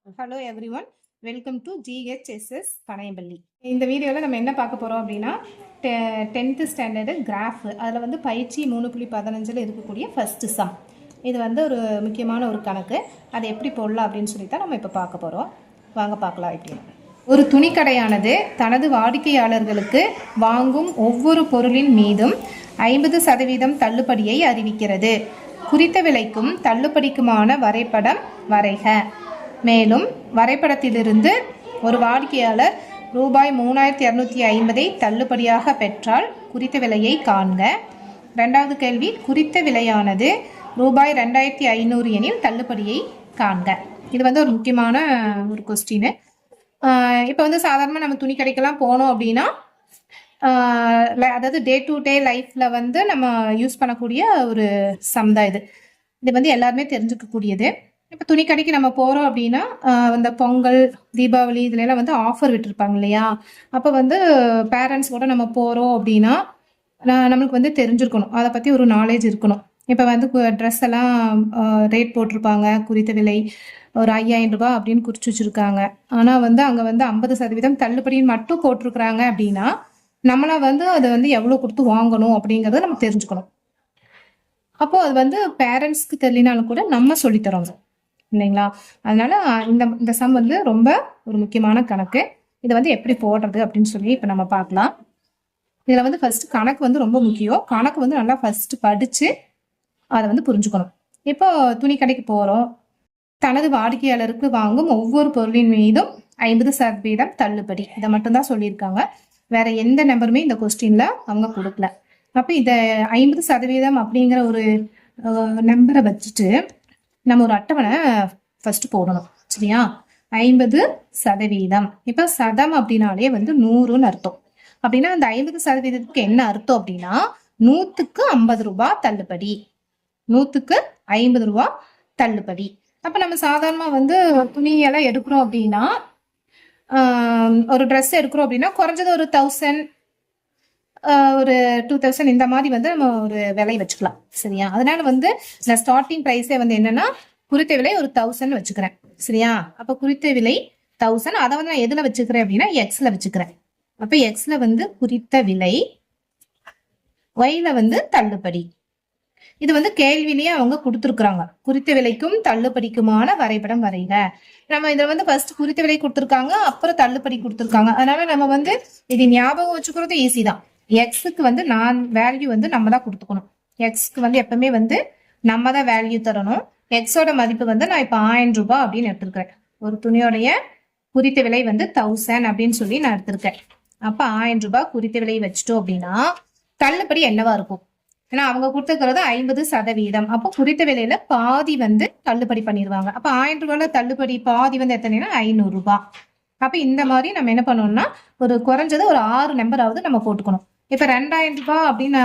Hello everyone, welcome to GHSS Panaiyampalli. இந்த வீடியோவில் நம்ம என்ன பார்க்க போகிறோம் அப்படின்னா 10th ஸ்டாண்டர்டு கிராஃப். அதில் வந்து பயிற்சி 3.15 இருக்கக்கூடிய ஃபஸ்ட்டு சம். இது வந்து ஒரு முக்கியமான ஒரு கணக்கு. அதை எப்படி போடலாம் அப்படின்னு சொல்லி தான் நம்ம இப்போ பார்க்க போகிறோம். வாங்க பார்க்கலாம். எப்படின்னு ஒரு துணிக்கடையானது தனது வாடிக்கையாளர்களுக்கு வாங்கும் ஒவ்வொரு பொருளின் மீதும் 50% தள்ளுபடியை அறிவிக்கிறது. குறித்த விலைக்கும் தள்ளுபடிக்குமான வரைபடம் வரைக. மேலும் வரைபடத்திலிருந்து ஒரு வாடிக்கையாளர் ரூபாய் 3250 தள்ளுபடியாக பெற்றால் குறித்த விலையை காண்க. ரெண்டாவது கேள்வி, குறித்த விலையானது ரூபாய் 2500 எனில் தள்ளுபடியை காண்க. இது வந்து ஒரு முக்கியமான ஒரு கொஸ்டின். இப்போ வந்து சாதாரணமாக நம்ம துணி கடைக்கெல்லாம் போனோம் அப்படின்னா அதாவது டே டு டே லைஃப்பில் வந்து நம்ம யூஸ் பண்ணக்கூடிய ஒரு சம் தான் இது. இது வந்து எல்லாருமே தெரிஞ்சுக்கக்கூடியது. இப்போ துணி கடைக்கு நம்ம போகிறோம் அப்படின்னா இந்த பொங்கல், தீபாவளி இதுலலாம் வந்து ஆஃபர் விட்டுருப்பாங்க இல்லையா? அப்போ வந்து பேரண்ட்ஸ் கூட நம்ம போகிறோம் அப்படின்னா நம்மளுக்கு வந்து தெரிஞ்சிருக்கணும், அதை பற்றி ஒரு நாலேஜ் இருக்கணும். இப்போ வந்து ட்ரெஸ் எல்லாம் ரேட் போட்டிருப்பாங்க, குறித்த விலை ஒரு 5000 ரூபாய் அப்படின்னு குறிச்சு வச்சுருக்காங்க. ஆனால் வந்து அங்கே வந்து 50% தள்ளுபடின்னு மட்டும் போட்டிருக்கிறாங்க அப்படின்னா நம்மளை வந்து அதை வந்து எவ்வளோ கொடுத்து வாங்கணும் அப்படிங்கிறத நம்ம தெரிஞ்சுக்கணும். அப்போது அது வந்து பேரண்ட்ஸ்க்கு தெரியலனாலும் கூட நம்ம சொல்லித்தரோங்க இல்லைங்களா? அதனால இந்த சம் வந்து ரொம்ப ஒரு முக்கியமான கணக்கு. இதை வந்து எப்படி போடுறது அப்படின்னு சொல்லி இப்போ நம்ம பார்க்கலாம். இதில் வந்து ஃபர்ஸ்ட் கணக்கு வந்து ரொம்ப முக்கியம். கணக்கு வந்து நல்லா ஃபர்ஸ்ட் படித்து அதை வந்து புரிஞ்சுக்கணும். இப்போ துணி கடைக்கு போகிறோம். தனது வாடிக்கையாளருக்கு வாங்கும் ஒவ்வொரு பொருளின் மீதும் 50% தள்ளுபடி, இதை மட்டும்தான் சொல்லியிருக்காங்க. வேற எந்த நம்பருமே இந்த கொஸ்டின்ல அவங்க கொடுக்கல. அப்போ இதை 50% அப்படிங்கிற ஒரு நம்பரை வச்சுட்டு நம்ம ஒரு அட்டவணை ஃபர்ஸ்ட் போடணும். சரியா? 50%. இப்போ சதம் அப்படின்னாலே வந்து 100ன்னு அர்த்தம். அப்படின்னா அந்த 50%க்கு என்ன அர்த்தம் அப்படின்னா 100க்கு 50 ரூபாய் தள்ளுபடி, 100க்கு 50 ரூபாய் தள்ளுபடி. அப்போ நம்ம சாதாரணமா வந்து துணியெல்லாம் எடுக்கிறோம் அப்படின்னா ஒரு ட்ரெஸ் எடுக்கிறோம் அப்படின்னா குறைஞ்சது ஒரு 1000 ஒரு 2000 இந்த மாதிரி வந்து நம்ம ஒரு விலை வச்சுக்கலாம். சரியா? அதனால வந்து நான் ஸ்டார்டிங் ப்ரைஸே வந்து என்னன்னா குறித்த விலை ஒரு 1000 வச்சுக்கிறேன். சரியா? அப்போ குறித்த விலை 1000. அதை வந்து நான் எதுல வச்சுக்கிறேன் அப்படின்னா எக்ஸ்ல வச்சுக்கிறேன். அப்போ எக்ஸ்ல வந்து குறித்த விலை, ஒய்ல வந்து தள்ளுபடி. இது வந்து கேள்விலேயே அவங்க கொடுத்துருக்குறாங்க. குறித்த விலைக்கும் தள்ளுபடிக்குமான வரைபடம் வரைக. நம்ம இதை வந்து ஃபர்ஸ்ட் குறித்த விலை கொடுத்துருக்காங்க, அப்புறம் தள்ளுபடி கொடுத்துருக்காங்க. அதனால நம்ம வந்து இது ஞாபகம் வச்சுக்கிறது ஈஸி தான். எக்ஸுக்கு வந்து வேல்யூ வந்து நம்ம தான் கொடுத்துக்கணும். எக்ஸ்க்கு வந்து எப்பவுமே வந்து நம்ம தான் வேல்யூ தரணும். எக்ஸோட மதிப்பு வந்து நான் இப்போ 1000 ரூபாய் அப்படின்னு எடுத்துருக்கிறேன். ஒரு துணியோடைய குறித்த விலை வந்து 1000 அப்படின்னு சொல்லி நான் எடுத்திருக்கேன். அப்போ 1000 ரூபாய் குறித்த விலை வச்சுட்டோம் அப்படின்னா தள்ளுபடி என்னவா இருக்கும்? ஏன்னா அவங்க கொடுத்துக்கிறது 50%. அப்போ குறித்த விலையில பாதி வந்து தள்ளுபடி பண்ணிடுவாங்க. அப்போ 1000 ரூபாயில தள்ளுபடி பாதி வந்து எத்தனைன்னா 500 ரூபாய். அப்போ இந்த மாதிரி நம்ம என்ன பண்ணணும்னா ஒரு குறைஞ்சது ஒரு 6 நம்பராவது நம்ம போட்டுக்கணும். இப்போ 2000 ரூபாய் அப்படின்னு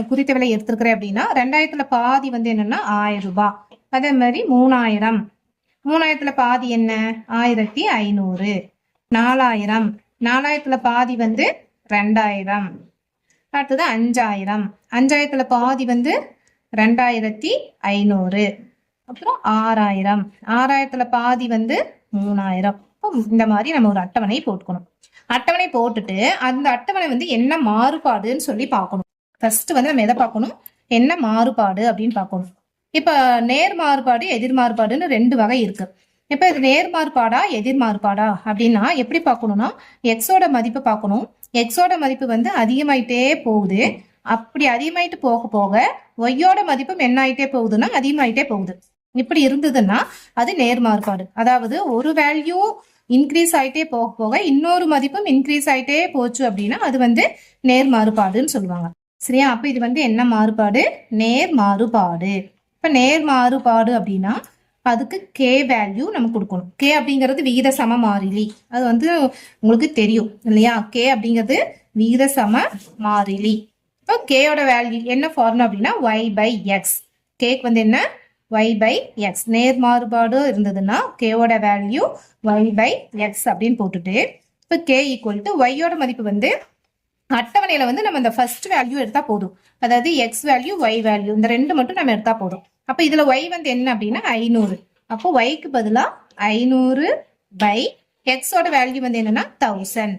குறித்த விலை எடுத்துருக்கிறேன் அப்படின்னா 2000த்துல பாதி வந்து என்னன்னா 1000 ரூபாய். அதே மாதிரி 3000, 3000த்துல பாதி என்ன 1500, 4000, 4000த்துல பாதி வந்து 2000, அடுத்தது 5000, 5000த்துல பாதி வந்து 2500, அப்புறம் 6000, 6000த்துல பாதி வந்து 3000. இந்த மாதிரி நம்ம ஒரு அட்டவணை போட்டுக்கணும். அட்டவணை போட்டுட்டு அந்த அட்டவணை வந்து என்ன மாறுபாடுன்னு சொல்லி பார்க்கணும். ஃபர்ஸ்ட் வந்து நம்ம எதை பார்க்கணும்? என்ன மாறுபாடு அப்படின்னு பார்க்கணும். இப்ப நேர் மாறுபாடு, எதிர் மாறுபாடுன்னு 2 வகை இருக்கு. இப்ப இது நேர் மாறுபாடா எதிர் மாறுபாடா அப்படின்னா எப்படி பார்க்கணும்னா எக்ஸோட மதிப்பு பார்க்கணும். எக்ஸோட மதிப்பு வந்து அதிகமாயிட்டே போகுது. அப்படி அதிகமாயிட்டு போக போக ஒய்யோட மதிப்பும் என்ன ஆயிட்டே போகுதுன்னா அதிகமாயிட்டே போகுது. இப்படி இருந்ததுன்னா அது நேர் மாறுபாடு. அதாவது ஒரு வேல்யூ இன்க்ரீஸ் ஆயிட்டே போக போக இன்னொரு மதிப்பும் இன்க்ரீஸ் ஆயிட்டே போச்சு அப்படின்னா அது வந்து நேர் மாறுபாடுன்னு சொல்லுவாங்க. சரியா? அப்ப இது வந்து என்ன மாறுபாடு? நேர் மாறுபாடு. இப்ப நேர் மாறுபாடு அப்படின்னா அதுக்கு கே வேல்யூ நம்ம கொடுக்கணும். கே அப்படிங்கிறது விகித சம மாறிலி. அது வந்து உங்களுக்கு தெரியும் இல்லையா? கே அப்படிங்கிறது விகித சம மாறிலி. இப்போ கேயோட வேல்யூ என்ன ஃபார்முலா அப்படின்னா y/x. கேக்கு வந்து என்ன y/x. நேர் மாறுபாடு இருந்ததுன்னா கேவோட வேல்யூ y/x அப்படின்னு போட்டுட்டு இப்போ k ஈக்குவல் டு ஒய்யோட மதிப்பு வந்து அட்டவணையில வந்து நம்ம இந்த ஃபர்ஸ்ட் வேல்யூ எடுத்தா போதும். அதாவது x வேல்யூ y வேல்யூ இந்த 2 மட்டும் நம்ம எடுத்தா போதும். அப்ப இதுல y வந்து என்ன அப்படின்னா 500. அப்போ yக்கு பதிலா 500 by xோட வேல்யூ வந்து என்னன்னா 1000.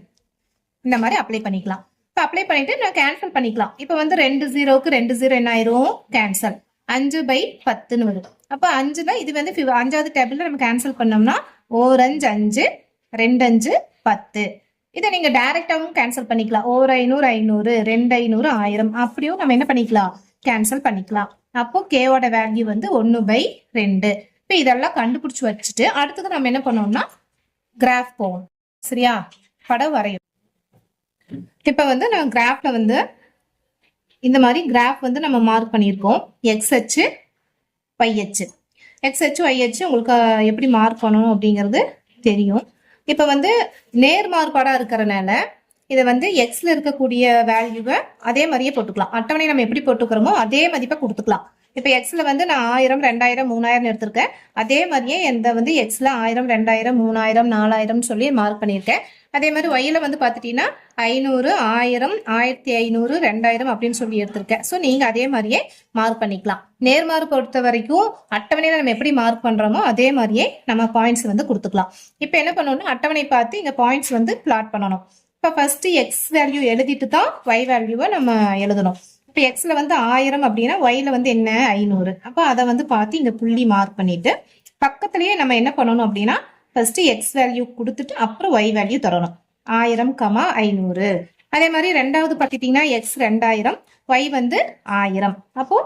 இந்த மாதிரி அப்ளை பண்ணிக்கலாம். இப்போ அப்ளை பண்ணிட்டு நான் கேன்சல் பண்ணிக்கலாம். இப்போ வந்து 2 0க்கு 2 0 என்ன ஆயிரும்? கேன்சல். 5 by 10ன்னு வரும். அப்போ 5 தான் இது வந்து 5வது டேபிள்ல நம்ம கேன்சல் பண்ணோம்னா 1 5 5 2 5 10. இதை நீங்க டைரக்டாவும் கேன்சல் பண்ணிக்கலாம். 1 500 500 2 500 1000 அப்படியும் நம்ம என்ன பண்ணிக்கலாம்? கேன்சல் பண்ணிக்கலாம். அப்போ கேவோட வேல்யூ வந்து 1 by 2. இப்போ இதெல்லாம் கண்டுபிடிச்சு வச்சுட்டு அடுத்தது நம்ம என்ன பண்ணோம்னா கிராஃப் போவோம். சரியா? படம் வரையும். இப்ப வந்து நான் கிராஃப்ல வந்து இந்த மாதிரி கிராஃப் வந்து நம்ம மார்க் பண்ணியிருக்கோம். எக்ஸ் அச்சு y அச்சு. எக்ஸ் அச்சு y அச்சு உங்களுக்கு எப்படி மார்க் பண்ணணும் அப்படிங்கிறது தெரியும். இப்ப வந்து நேர் மாறுபாடா இருக்கிறனால இதை வந்து எக்ஸ்ல இருக்கக்கூடிய வேல்யூவை அதே மாதிரியே போட்டுக்கலாம். அட்டவணை நம்ம எப்படி போட்டுக்கிறோமோ அதே மதிப்பை கொடுத்துக்கலாம். இப்ப எக்ஸ்ல வந்து நான் 1000 2000 3000 எடுத்திருக்கேன். அதே மாதிரியே எந்த வந்து எக்ஸ்ல 1000 2000 3000 4000 சொல்லி மார்க் பண்ணியிருக்கேன். அதே மாதிரி ஒய்ல வந்து பாத்துட்டீங்கன்னா 500 1000 1500 2000 அப்படின்னு சொல்லி எடுத்திருக்கேன். ஸோ நீங்க அதே மாதிரியே மார்க் பண்ணிக்கலாம். நேர்மாறு பொறுத்த வரைக்கும் அட்டவணையில நம்ம எப்படி மார்க் பண்றோமோ அதே மாதிரியே நம்ம பாயிண்ட்ஸ் வந்து கொடுத்துக்கலாம். இப்போ என்ன பண்ணணும்னா அட்டவணை பார்த்து இங்க பாயிண்ட்ஸ் வந்து பிளாட் பண்ணணும். இப்போ ஃபர்ஸ்ட் எக்ஸ் வேல்யூ எழுதிட்டு தான் ஒய் வேல்யூவை நம்ம எழுதணும். இப்போ எக்ஸ்ல வந்து 1000 அப்படின்னா ஒய்ல வந்து என்ன 500. அப்போ அதை வந்து பார்த்து இங்க புள்ளி மார்க் பண்ணிட்டு பக்கத்துலயே நம்ம என்ன பண்ணணும் அப்படின்னா ஃபர்ஸ்ட் எக்ஸ் வேல்யூ கொடுத்துட்டு அப்புறம் ஒய் வேல்யூ தரணும். 1000, 500. அதே மாதிரி ரெண்டாவது பார்த்துட்டீங்கன்னா எக்ஸ் 2000 ஒய் வந்து 1000. அப்போ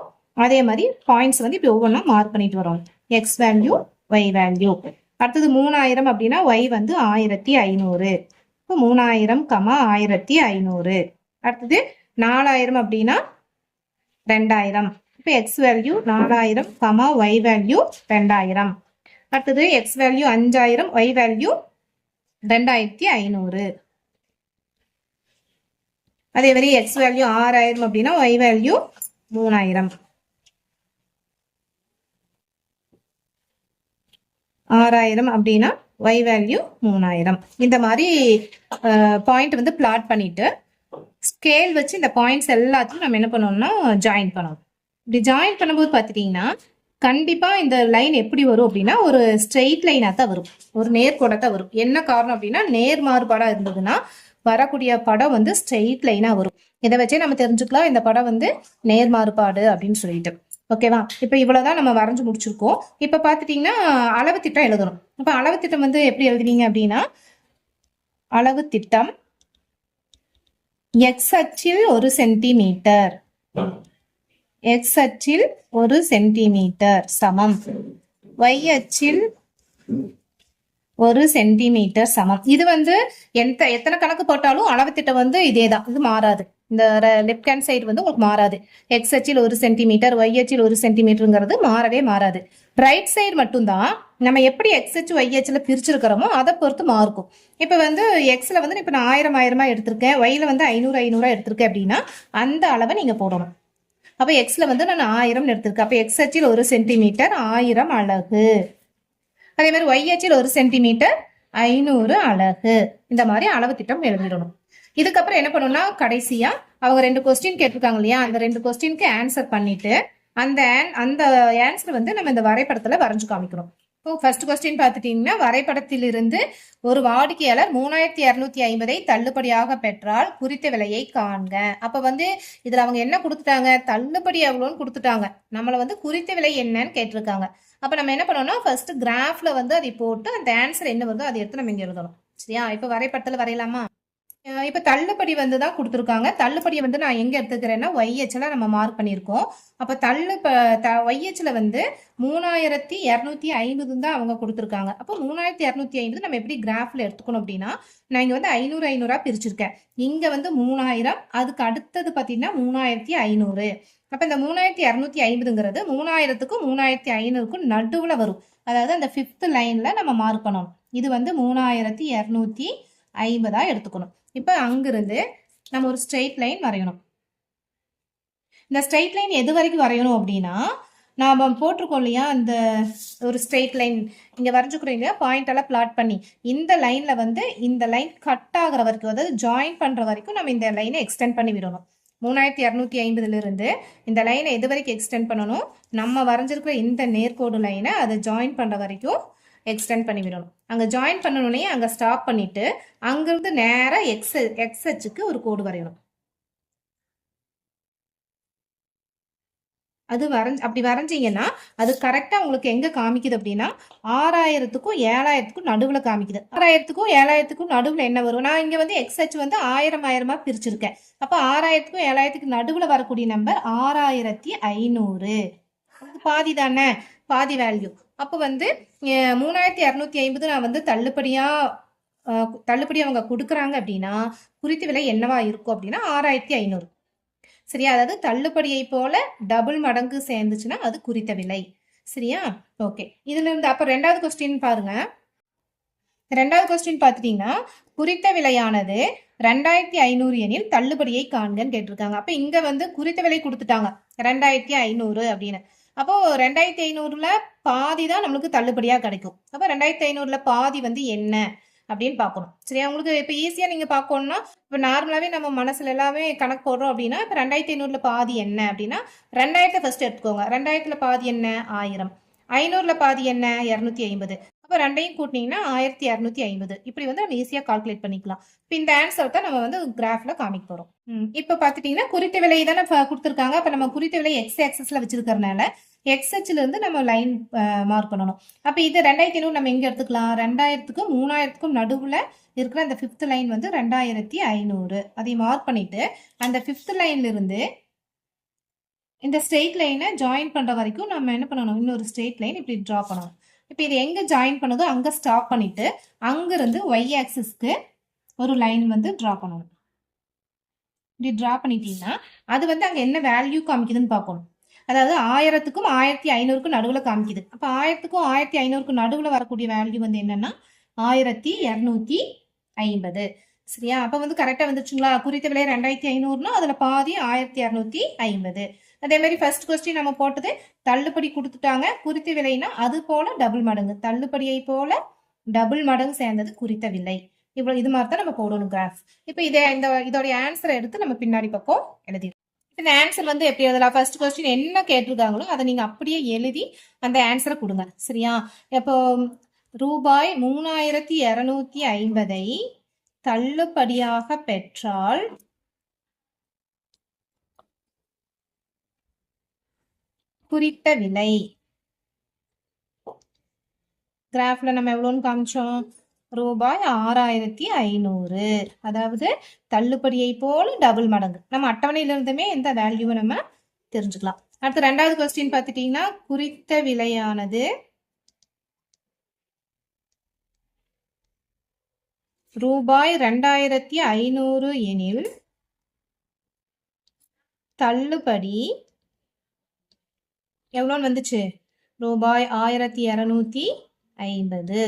அதே மாதிரி பாயிண்ட்ஸ் வந்து இப்படி ஒவ்வொன்றா மார்க் பண்ணிட்டு வரோம். X value y value. அடுத்தது 3000 அப்படின்னா ஒய் வந்து 1500. இப்போ 3000, 1500. அடுத்தது 4000 அப்படின்னா 2000. இப்போ எக்ஸ் வேல்யூ 4000, ஒய் வேல்யூ 2000. அடுத்தது எக்ஸ் வேல்யூ 5000, ஒய் வேல்யூ 2500. அதே மாதிரி எக்ஸ் வேல்யூ 6000 அப்படின்னா ஒய் வேல்யூ 3000. 6000 அப்படின்னா ஒய் வேல்யூ 3000. இந்த மாதிரி பாயிண்ட் வந்து பிளாட் பண்ணிட்டு ஸ்கேல் வச்சு இந்த பாயிண்ட்ஸ் எல்லாத்தையும் நம்ம என்ன பண்ணோம்னா ஜாயின் பண்ணணும். இப்படி ஜாயின் பண்ணும்போது பார்த்துட்டீங்கன்னா கண்டிப்பா இந்த லைன் எப்படி வரும் அப்படின்னா ஒரு ஸ்ட்ரெயிட் லைனா தான் வரும். ஒரு நேர்கோடா தான் வரும். என்ன காரணம் அப்படின்னா நேர் மாறுபாடா இருந்ததுன்னா வரக்கூடிய படம் வந்து ஸ்ட்ரெயிட் லைனா வரும். இதை வச்சே நம்ம தெரிஞ்சுக்கலாம் இந்த படம் வந்து நேர் மாறுபாடு அப்படின்னு சொல்லிட்டு. ஓகேவா? இப்ப இவ்வளவுதான் நம்ம வரைஞ்சு முடிச்சிருக்கோம். இப்ப பாத்துட்டீங்கன்னா அளவு திட்டம் எழுதணும். இப்ப அளவு திட்டம் வந்து எப்படி எழுதுனீங்க அப்படின்னா அளவு திட்டம் எக்ஸ் அச்சில் 1 சென்டிமீட்டர், எக்ஸ் அச்சில் 1 சென்டிமீட்டர் சமம் ஒய் அச்சில் 1 சென்டிமீட்டர் சமம். இது வந்து எத்தனை கணக்கு போட்டாலும் அளவு திட்டம் வந்து இதேதான், இது மாறாது. இந்த லெஃப்ட் ஹேண்ட் சைடு வந்து உங்களுக்கு மாறாது. எக்ஸ் அச்சில் 1 சென்டிமீட்டர் ஒய் அச்சில் 1 சென்டிமீட்டருங்கிறது மாறவே மாறாது. ரைட் சைடு மட்டும்தான் நம்ம எப்படி எக்ஸ் அச்சு ஒய் அச்சில் பிரிச்சிருக்கிறோமோ அதை பொறுத்து மாறுக்கும். இப்போ வந்து எக்ஸ்ல வந்து இப்போ நான் 1000 எடுத்திருக்கேன், ஒய்ல வந்து 500 எடுத்திருக்கேன் அப்படின்னா அந்த அளவை நீங்க போடணும். அப்போ எக்ஸ்ல வந்து நான் 1000 எடுத்திருக்கேன். அப்போ எக்ஸ் அச்சில் 1 சென்டிமீட்டர் 1000 அலகு. அதே மாதிரி ஒய் அச்சில் 1 சென்டிமீட்டர் 500 அலகு. இந்த மாதிரி அளவு திட்டம் எழுதிடணும். இதுக்கப்புறம் என்ன பண்ணணும்னா கடைசியா அவங்க 2 கொஸ்டின் கேட்டிருக்காங்க இல்லையா, அந்த 2 கொஸ்டினுக்கு ஆன்சர் பண்ணிட்டு அந்த ஆன்சர் வந்து நம்ம இந்த வரைபடத்துல வரைஞ்சு காமிக்கணும். இப்போ ஃபர்ஸ்ட் கொஸ்டின் பார்த்துட்டீங்கன்னா வரைபடத்திலிருந்து ஒரு வாடிக்கையாளர் 3250 தள்ளுபடியாக பெற்றால் குறித்த விலையை காண்க. அப்ப வந்து இதுல அவங்க என்ன கொடுத்துட்டாங்க? தள்ளுபடி எவ்வளோன்னு கொடுத்துட்டாங்க. நம்மள வந்து குறித்த விலை என்னன்னு கேட்டிருக்காங்க. அப்ப நம்ம என்ன பண்ணோம்னா ஃபர்ஸ்ட் கிராஃப்ல வந்து அதை போட்டு அந்த ஆன்சர் என்ன வருதோ அதை எடுத்து நம்ம இங்க எழுதணும். சரியா? இப்ப வரைபடத்துல வரையலாமா? இப்ப தள்ளுபடி வந்து தான் கொடுத்துருக்காங்க. தள்ளுபடியை வந்து நான் எங்க எடுத்துக்கிறேன்னா ஒய்ஹெச்ல நம்ம மார்க் பண்ணியிருக்கோம். அப்ப ஒய்ஹெச்ல வந்து 3250 தான் அவங்க கொடுத்துருக்காங்க. அப்போ 3250 நம்ம எப்படி கிராஃப்ல எடுத்துக்கணும் அப்படின்னா நான் இங்க வந்து 500 பிரிச்சிருக்கேன். இங்க வந்து 3000, அதுக்கு அடுத்தது பாத்தீங்கன்னா 3500. அப்ப இந்த 3250ங்கிறது 3000க்கும் 3500க்கும் நடுவுல வரும். அதாவது அந்த 5th லைன்ல நம்ம மார்க் பண்ணணும். இது வந்து 3250 எடுத்துக்கணும். இப்ப அங்கிருந்து நம்ம ஒரு ஸ்ட்ரெயிட் லைன் வரையணும். இந்த ஸ்ட்ரெயிட் லைன் எது வரைக்கும் வரையணும் அப்படின்னா நாம போட்டிருக்கோம் இல்லையா அந்த ஒரு ஸ்ட்ரெயிட் லைன் இங்க வரைஞ்சுக்கிறீங்க பாயிண்ட் எல்லாம் பிளாட் பண்ணி இந்த லைன்ல வந்து இந்த லைன் கட் ஆகுற வரைக்கும், அதாவது ஜாயின் பண்ற வரைக்கும் நம்ம இந்த லைனை எக்ஸ்டெண்ட் பண்ணி விடணும். 3250 இருந்து இந்த லைனை எது வரைக்கும் எக்ஸ்டெண்ட் பண்ணணும், நம்ம வரைஞ்சிருக்கிற இந்த நேர்கோடு லைனை அதை ஜாயின் பண்ற வரைக்கும் எக்ஸ்டெண்ட் பண்ணி விடணும். அங்க ஜாயின் பண்ணணும்னே அங்க ஸ்டாப் பண்ணிட்டு அங்கிருந்து நேரா எக்ஸ் அச்சுக்கு ஒரு கோடு வரையணும். அது அப்படி வரைஞ்சிங்கன்னா அது கரெக்டா உங்களுக்கு எங்க காமிக்குது அப்படின்னா 6000க்கும் 7000க்கும் நடுவுல காமிக்குது. 6000க்கும் 7000க்கும் நடுவுல என்ன வரும், நான் இங்க வந்து எக்ஸ் அச்சு வந்து 1000 பிரிச்சிருக்கேன். அப்ப 6000க்கும் 7000க்கும் நடுவுல வரக்கூடிய நம்பர் 6500. பாதி தானே, பாதி வேல்யூ. அப்ப வந்து 3250 நான் வந்து தள்ளுபடி அவங்க கொடுக்குறாங்க அப்படின்னா குறித்த விலை என்னவா இருக்கும் அப்படின்னா 6500. சரியா, அதாவது தள்ளுபடியை போல டபுள் மடங்கு சேர்ந்துச்சுன்னா அது குறித்த விலை. சரியா, ஓகே. இதுல இருந்து அப்ப ரெண்டாவது கொஸ்டின் பாருங்க. ரெண்டாவது கொஸ்டின் பாத்துட்டீங்கன்னா குறித்த விலையானது 2500 எனில் தள்ளுபடியை காண்கன்னு கேட்டிருக்காங்க. அப்ப இங்க வந்து குறித்த விலை கொடுத்துட்டாங்க 2500 அப்படின்னு. அப்போ 2500ல பாதி தான் நம்மளுக்கு தள்ளுபடியா கிடைக்கும். அப்ப 2500ல பாதி வந்து என்ன அப்படின்னு பார்க்கணும். சரியா, உங்களுக்கு இப்போ ஈஸியாக நீங்கள் பார்க்கணும்னா இப்போ நார்மலாகவே நம்ம மனசில் எல்லாமே கணக்கு போடுறோம் அப்படின்னா இப்போ 2500ல பாதி என்ன அப்படின்னா 2000 ஃபர்ஸ்ட் எடுத்துக்கோங்க. 2000ல பாதி என்ன 1000, 500ல பாதி என்ன 250. அப்போ ரெண்டையும் கூட்டினீங்கன்னா 1250. இப்படி வந்து நம்ம ஈஸியாக கால்குலேட் பண்ணிக்கலாம். இப்போ இந்த ஆன்சர் தான் நம்ம வந்து கிராஃப்ல காமிக்க போகிறோம். இப்போ பார்த்துட்டீங்கன்னா குறித்த விலை தானே கொடுத்துருக்காங்க. அப்போ நம்ம குறித்த விலை எக்ஸ் ஆக்சஸ்ல வச்சிருக்கறனால எக்ஸ் அச்சுல இருந்து நம்ம லைன் மார்க் பண்ணணும். அப்ப இது 2500 நம்ம எங்க எடுத்துக்கலாம், 2000க்கும் 3000க்கும் நடுவுல இருக்கிற அந்த 5th லைன் வந்து 2500. அதை மார்க் பண்ணிட்டு அந்த 5th லைன்ல இருந்து இந்த ஸ்ட்ரெயிட் லைனை ஜாயின் பண்ற வரைக்கும் நம்ம என்ன பண்ணணும், இன்னொரு ஸ்ட்ரெயிட் லைன் இப்படி டிரா பண்ணணும். இப்ப இது எங்க ஜாயின் பண்ணுதோ அங்க ஸ்டாப் பண்ணிட்டு அங்க இருந்து ஒய் ஆக்சிஸ்க்கு ஒரு லைன் வந்து டிரா பண்ணணும். இப்படி டிரா பண்ணிட்டீங்கன்னா அது வந்து அங்க என்ன வேல்யூ காமிக்குதுன்னு பார்க்கணும். அதாவது 1000க்கும் 1500க்கும் நடுவுல காமிக்குது. அப்ப 1000க்கும் 1500க்கும் நடுவுல வரக்கூடிய வேல்யூ வந்து என்னன்னா 1250. சரியா, அப்ப வந்து கரெக்டா வந்துச்சுங்களா. குறித்த விலை 2500னா அதுல பாதி 1250. அதே மாதிரி ஃபர்ஸ்ட் கொஸ்டின் நம்ம போட்டது தள்ளுபடி கொடுத்துட்டாங்க, குறித்த விலைனா அது போல டபுள் மடங்கு, தள்ளுபடியை போல டபுள் மடங்கு சேர்ந்தது குறித்த விலை. இவ்வளவு இது மாதிரி தான் நம்ம போடணும் கிராஃப். இப்ப இதோடைய ஆன்சரை எடுத்து நம்ம பின்னாடி பக்கம் எழுதிடுவோம். இந்த ஆன்சர் வந்து எப்படி எழுதலாம், ஃபர்ஸ்ட் கொஸ்டின் என்ன கேட்டிருக்காங்களோ அதை நீங்க அப்படியே எழுதி அந்த ஆன்சரை கொடுங்க. சரியா, இப்போ ரூபாய் 3250 தள்ளுபடியாக பெற்றால் குறித்த விலை. கிராஃப்ல நம்ம எவ்வளோன்னு காமிச்சோம், ரூபாய் 6500. அதாவது தள்ளுபடியை போல டபுள் மடங்கு. நம்ம அட்டவணையில இருந்துமே எந்த வேல்யூவை நம்ம தெரிஞ்சுக்கலாம். அடுத்து ரெண்டாவது கொஸ்டின் பார்த்துட்டீங்கன்னா குறித்த விலையானது ரூபாய் 2500 எனில் தள்ளுபடி எவ்வளோன்னு வந்துச்சு, ரூபாய் 1250.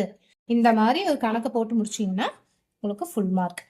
இந்த மாதிரி ஒரு கணக்கு போட்டு முடிச்சீங்கன்னா உங்களுக்கு ஃபுல் மார்க்.